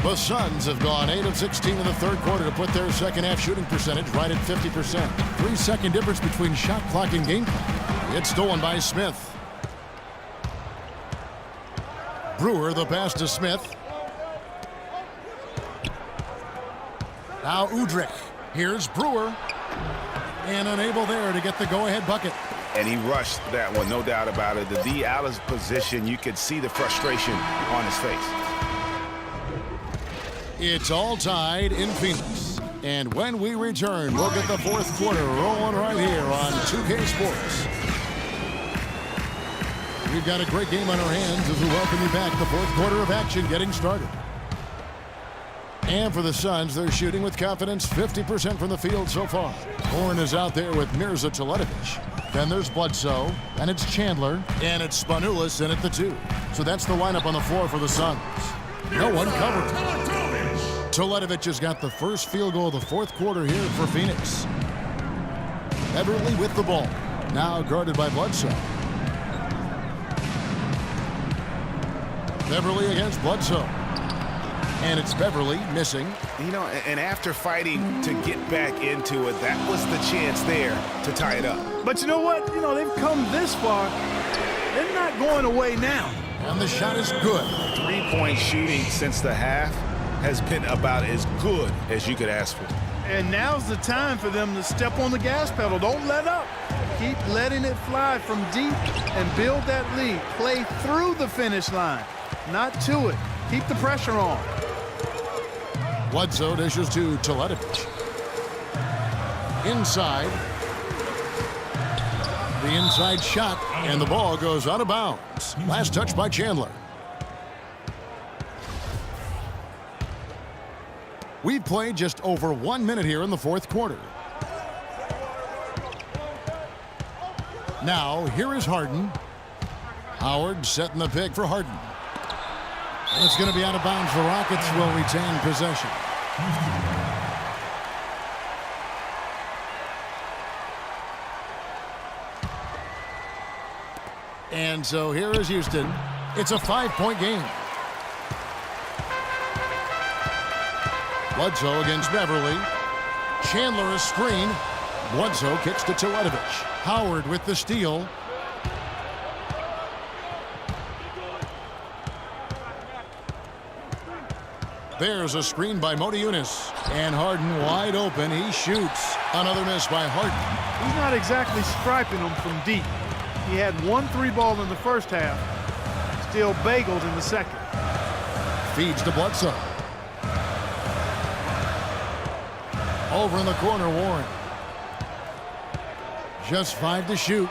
The Suns have gone 8 of 16 in the third quarter to put their second half shooting percentage right at 50%. 3-second difference between shot clock and game clock. It's stolen by Smith. Brewer, the pass to Smith. Now Udrih. Here's Brewer. And unable there to get the go-ahead bucket. And he rushed that one, no doubt about it. The D out of position, you could see the frustration on his face. It's all tied in Phoenix. And when we return, we'll get the fourth quarter rolling right here on 2K Sports. We've got a great game on our hands as we welcome you back. The fourth quarter of action getting started. And for the Suns, they're shooting with confidence, 50% from the field so far. Horn is out there with Mirza Teletovic. Then there's Bledsoe, and it's Chandler, and it's Spanoulis in at the 2. So that's the lineup on the floor for the Suns. No one covered. Teletovic has got the first field goal of the fourth quarter here for Phoenix. Beverly with the ball. Now guarded by Bledsoe. Beverly against Bledsoe. And it's Beverly missing. You know, and after fighting to get back into it, that was the chance there to tie it up. But you know what? You know, they've come this far. They're not going away now. And the shot is good. 3-point shooting since the half has been about as good as you could ask for. And now's the time for them to step on the gas pedal. Don't let up. Keep letting it fly from deep and build that lead. Play through the finish line, not to it. Keep the pressure on. Bledsoe dishes to Teletovic. Inside. The inside shot, and the ball goes out of bounds. Last touch by Chandler. We've played just over 1 minute here in the fourth quarter. Now, here is Harden. Howard setting the pick for Harden. And it's going to be out of bounds. The Rockets will retain possession. And so here is Houston. It's a 5-point game. Bledsoe against Beverly. Chandler a screen. Bledsoe kicks to Teletovic. Howard with the steal. There's a screen by Motiejunas. And Harden wide open. He shoots. Another miss by Harden. He's not exactly striping them from deep. He had 1 3-ball in the first half. Still bageled in the second. Feeds to Bledsoe. Over in the corner, Warren. Just 5 to shoot.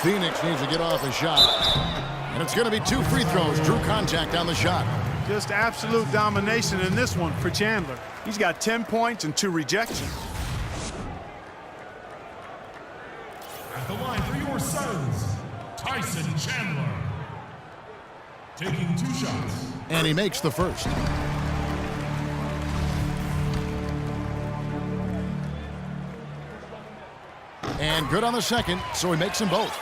Phoenix needs to get off a shot. And it's going to be 2 free throws. Drew contact on the shot. Just absolute domination in this one for Chandler. He's got 10 points and 2 rejections. At the line for your Suns, Tyson Chandler. Taking 2 shots. And he makes the first. And good on the second, so he makes them both.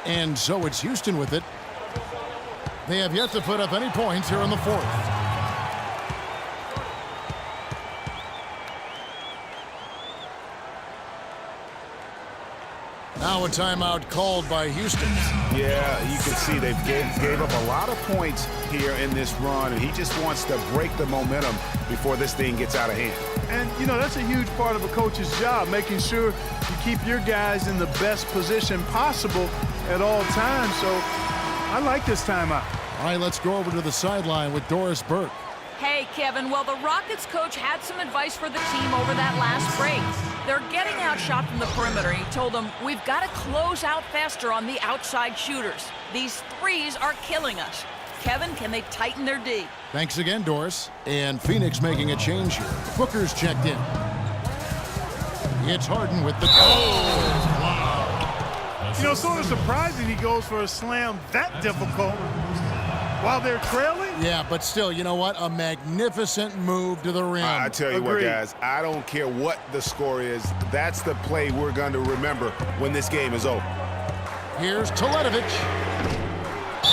And so it's Houston with it. They have yet to put up any points here in the fourth. Now a timeout called by Houston. Yeah, you can see they gave up a lot of points here in this run, and he just wants to break the momentum before this thing gets out of hand. And, you know, that's a huge part of a coach's job, making sure you keep your guys in the best position possible at all times. So I like this timeout. All right, let's go over to the sideline with Doris Burke. Hey, Kevin, well, the Rockets coach had some advice for the team over that last break. They're getting outshot from the perimeter. He told them, we've got to close out faster on the outside shooters. These threes are killing us. Kevin, can they tighten their D? Thanks again, Doris. And Phoenix making a change here. Booker's checked in. It's Harden with the goal. Wow. You know, sort of surprising he goes for a slam that difficult while they're trailing. Yeah, but still, you know what? A magnificent move to the rim. I tell you what, guys, I don't care what the score is. That's the play we're going to remember when this game is over. Here's Teletovic.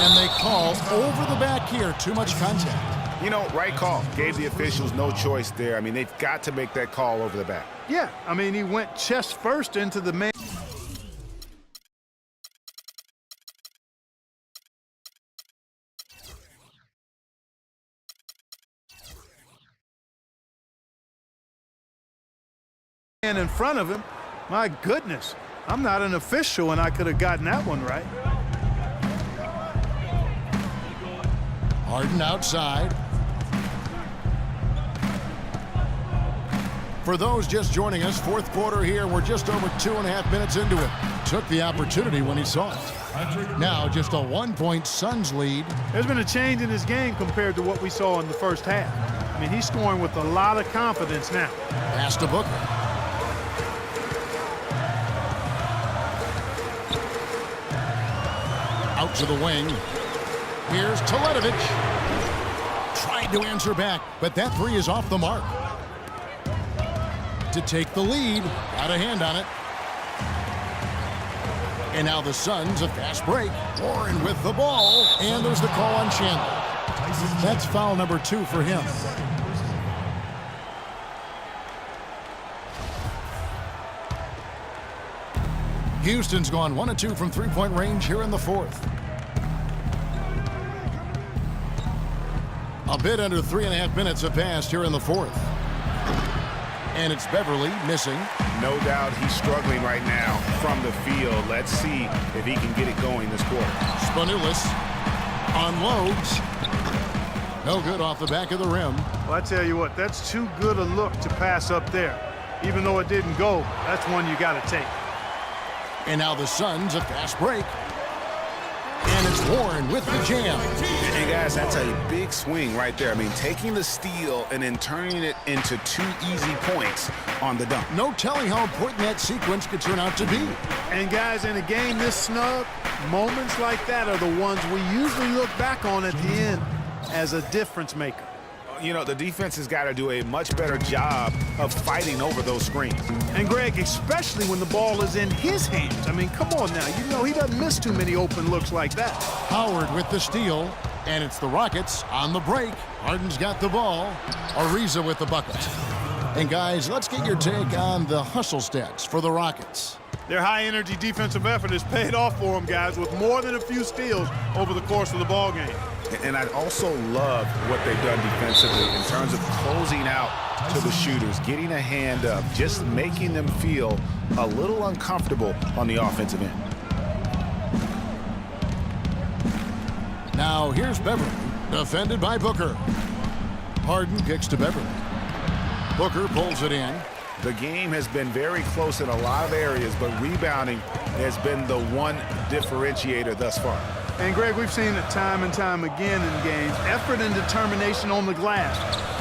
And they call over the back here. Too much contact. You know, right call. Gave the officials no choice there. I mean, they've got to make that call over the back. Yeah, I mean, he went chest first into the man. And in front of him, my goodness, I'm not an official and I could have gotten that one right. Harden outside. For those just joining us, fourth quarter here. We're just over 2.5 minutes into it. Took the opportunity when he saw it. Now just a 1-point Suns lead. There's been a change in his game compared to what we saw in the first half. I mean, he's scoring with a lot of confidence now. Pass to Booker. Out to the wing. Here's Teletovic. Tried to answer back, but that three is off the mark. To take the lead. Got a hand on it. And now the Suns, a fast break. Warren with the ball. And there's the call on Chandler. That's foul number 2 for him. Houston's gone 1 of 2 from three-point range here in the fourth. A bit under 3.5 minutes have passed here in the fourth. And it's Beverly missing. No doubt he's struggling right now from the field. Let's see if he can get it going this quarter. Spanoulis unloads. No good off the back of the rim. Well, I tell you what, that's too good a look to pass up there. Even though it didn't go, that's one you got to take. And now the Suns, a fast break. And it's Warren with the jam. And guys, that's a big swing right there. I mean, taking the steal and then turning it into 2 easy points on the dunk. No telling how important that sequence could turn out to be. And guys, in a game this snug, moments like that are the ones we usually look back on at the end as a difference maker. You know, the defense has got to do a much better job of fighting over those screens. And Greg, especially when the ball is in his hands. I mean, come on now. You know he doesn't miss too many open looks like that. Howard with the steal. And it's the Rockets on the break. Harden's got the ball. Ariza with the bucket. And guys, let's get your take on the hustle stats for the Rockets. Their high-energy defensive effort has paid off for them, guys, with more than a few steals over the course of the ball game. And I also love what they've done defensively in terms of closing out to the shooters, getting a hand up, just making them feel a little uncomfortable on the offensive end. Now here's Beverly, defended by Booker. Harden kicks to Beverly. Booker pulls it in. The game has been very close in a lot of areas, but rebounding has been the one differentiator thus far. And Greg, we've seen it time and time again in games. Effort and determination on the glass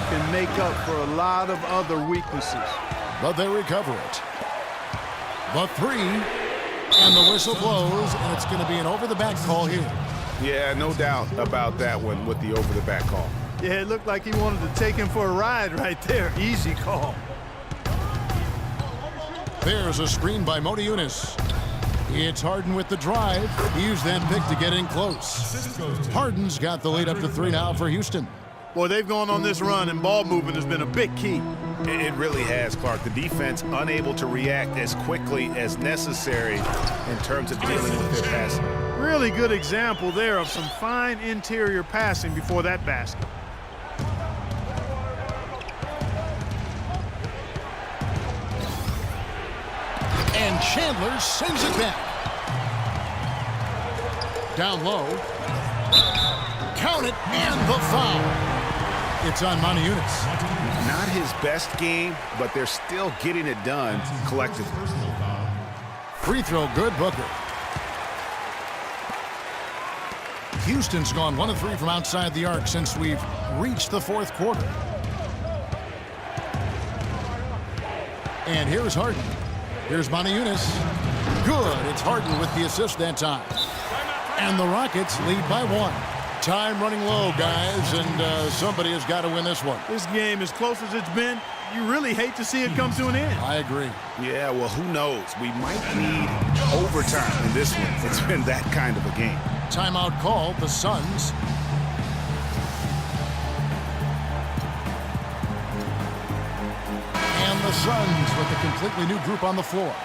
can make up for a lot of other weaknesses. But they recover it. The three, and the whistle blows, and it's going to be an over-the-back call here. Yeah, no doubt about that one with the over-the-back call. Yeah, it looked like he wanted to take him for a ride right there. Easy call. There's a screen by Moti Eunice. It's Harden with the drive. He used that pick to get in close. Harden's got the lead up to 3 now for Houston. Boy, they've gone on this run, and ball movement has been a big key. It really has, Clark. The defense unable to react as quickly as necessary in terms of dealing with their passing. Really good example there of some fine interior passing before that basket. And Chandler sends it back. Down low. Count it, and the foul. It's on Moti Eunice. Not his best game, but they're still getting it done collectively. Free throw good, Booker. Houston's gone 1 of 3 from outside the arc since we've reached the fourth quarter. And here's Harden. Here's Moti Eunice. Good. It's Harden with the assist that time. And the Rockets lead by 1. Time running low, guys, and somebody has got to win this one. This game, as close as it's been, you really hate to see it come to an end. I agree. Yeah, well, who knows? We might need overtime in this one. It's been that kind of a game. Timeout called, the Suns. And the Suns with a completely new group on the floor.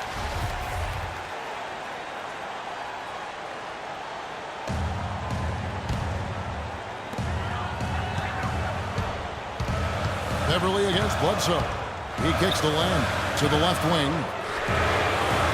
Beverly against Bledsoe. He kicks the land to the left wing.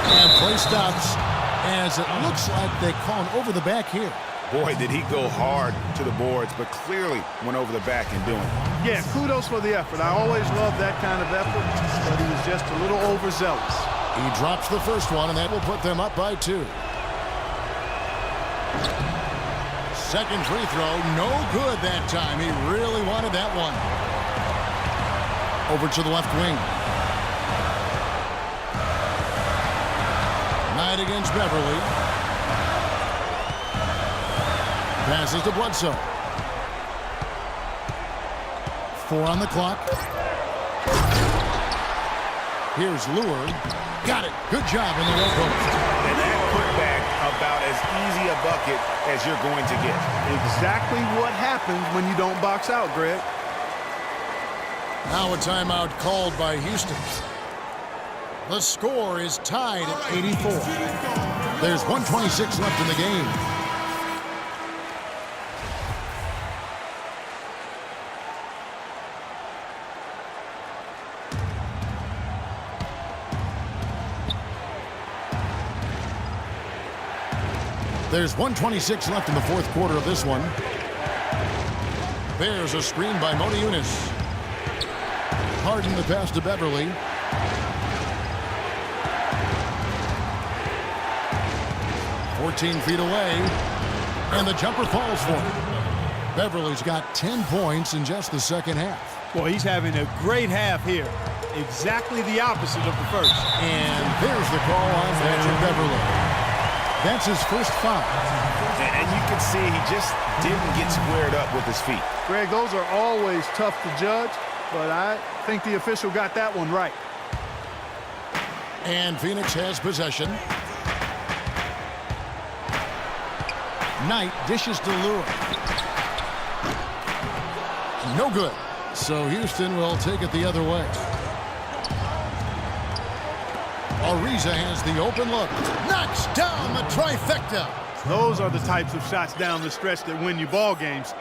And play stops as it looks like they call an over the back here. Boy, did he go hard to the boards, but clearly went over the back in doing it. Yeah, kudos for the effort. I always love that kind of effort, but he was just a little overzealous. He drops the first one, and that will put them up by 2. Second free throw, no good that time. He really wanted that one. Over to the left wing. Knight against Beverly. Passes to Bledsoe. 4 on the clock. Here's Lure. Got it. Good job in the low post. And that putback about as easy a bucket as you're going to get. Exactly what happens when you don't box out, Greg. Now a timeout called by Houston. The score is tied at 84. There's 1:26 left in the game. There's 1:26 left in the fourth quarter of this one. There's a screen by Mona Eunice. Harden the pass to Beverly. "14 feet away, and the jumper falls for him. Beverly's got 10 points in just the second half. Well, he's having a great half here. Exactly the opposite of the first. And there's the call on Patrick Beverly. That's his first foul. And you can see he just didn't get squared up with his feet. Greg, those are always tough to judge, but I think the official got that one right. And Phoenix has possession. Knight dishes to Lure. No good. So Houston will take it the other way. Ariza has the open look. Knocks down the trifecta. Those are the types of shots down the stretch that win you ball games.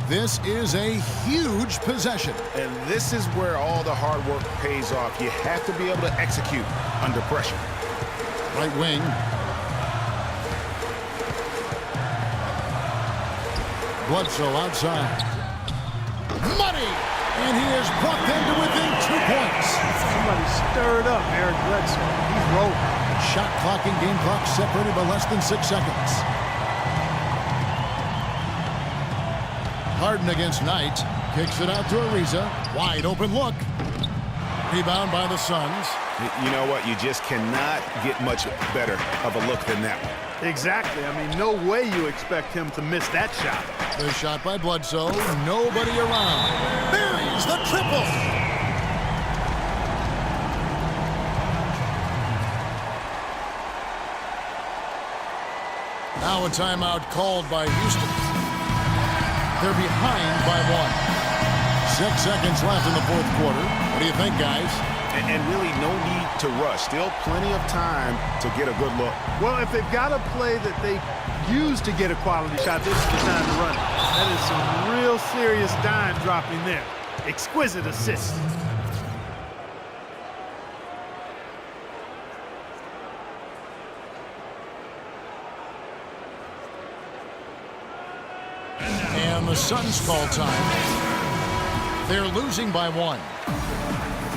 This is a huge possession. And this is where all the hard work pays off. You have to be able to execute under pressure. Right wing. Bledsoe outside. Money! And he has brought them to within 2 points. Somebody stirred up Eric Bledsoe. He's rolling. Shot clock and game clock separated by less than 6 seconds. Harden against Knight. Kicks it out to Ariza. Wide open look. Rebound by the Suns. You know what? You just cannot get much better of a look than that one. Exactly. I mean, no way you expect him to miss that shot. The shot by Bledsoe. Nobody around. Buries the triple. Now a timeout called by Houston. They're behind by 1. 6 seconds left in the fourth quarter. What do you think, guys? And really no need to rush. Still plenty of time to get a good look. Well, if they've got a play that they use to get a quality shot, this is the time to run it. That is some real serious dime dropping there. Exquisite assist. And the Suns call time. They're losing by 1.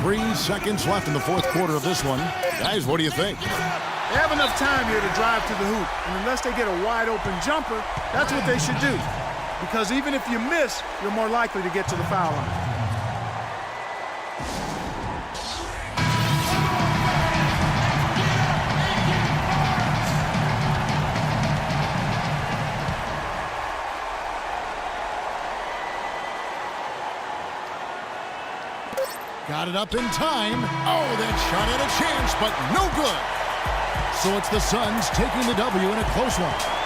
3 seconds left in the fourth quarter of this one. Guys, what do you think? They have enough time here to drive to the hoop. And unless they get a wide open jumper, that's what they should do. Because even if you miss, you're more likely to get to the foul line. Got it up in time. Oh, that shot had a chance, but no good. So it's the Suns taking the W in a close one.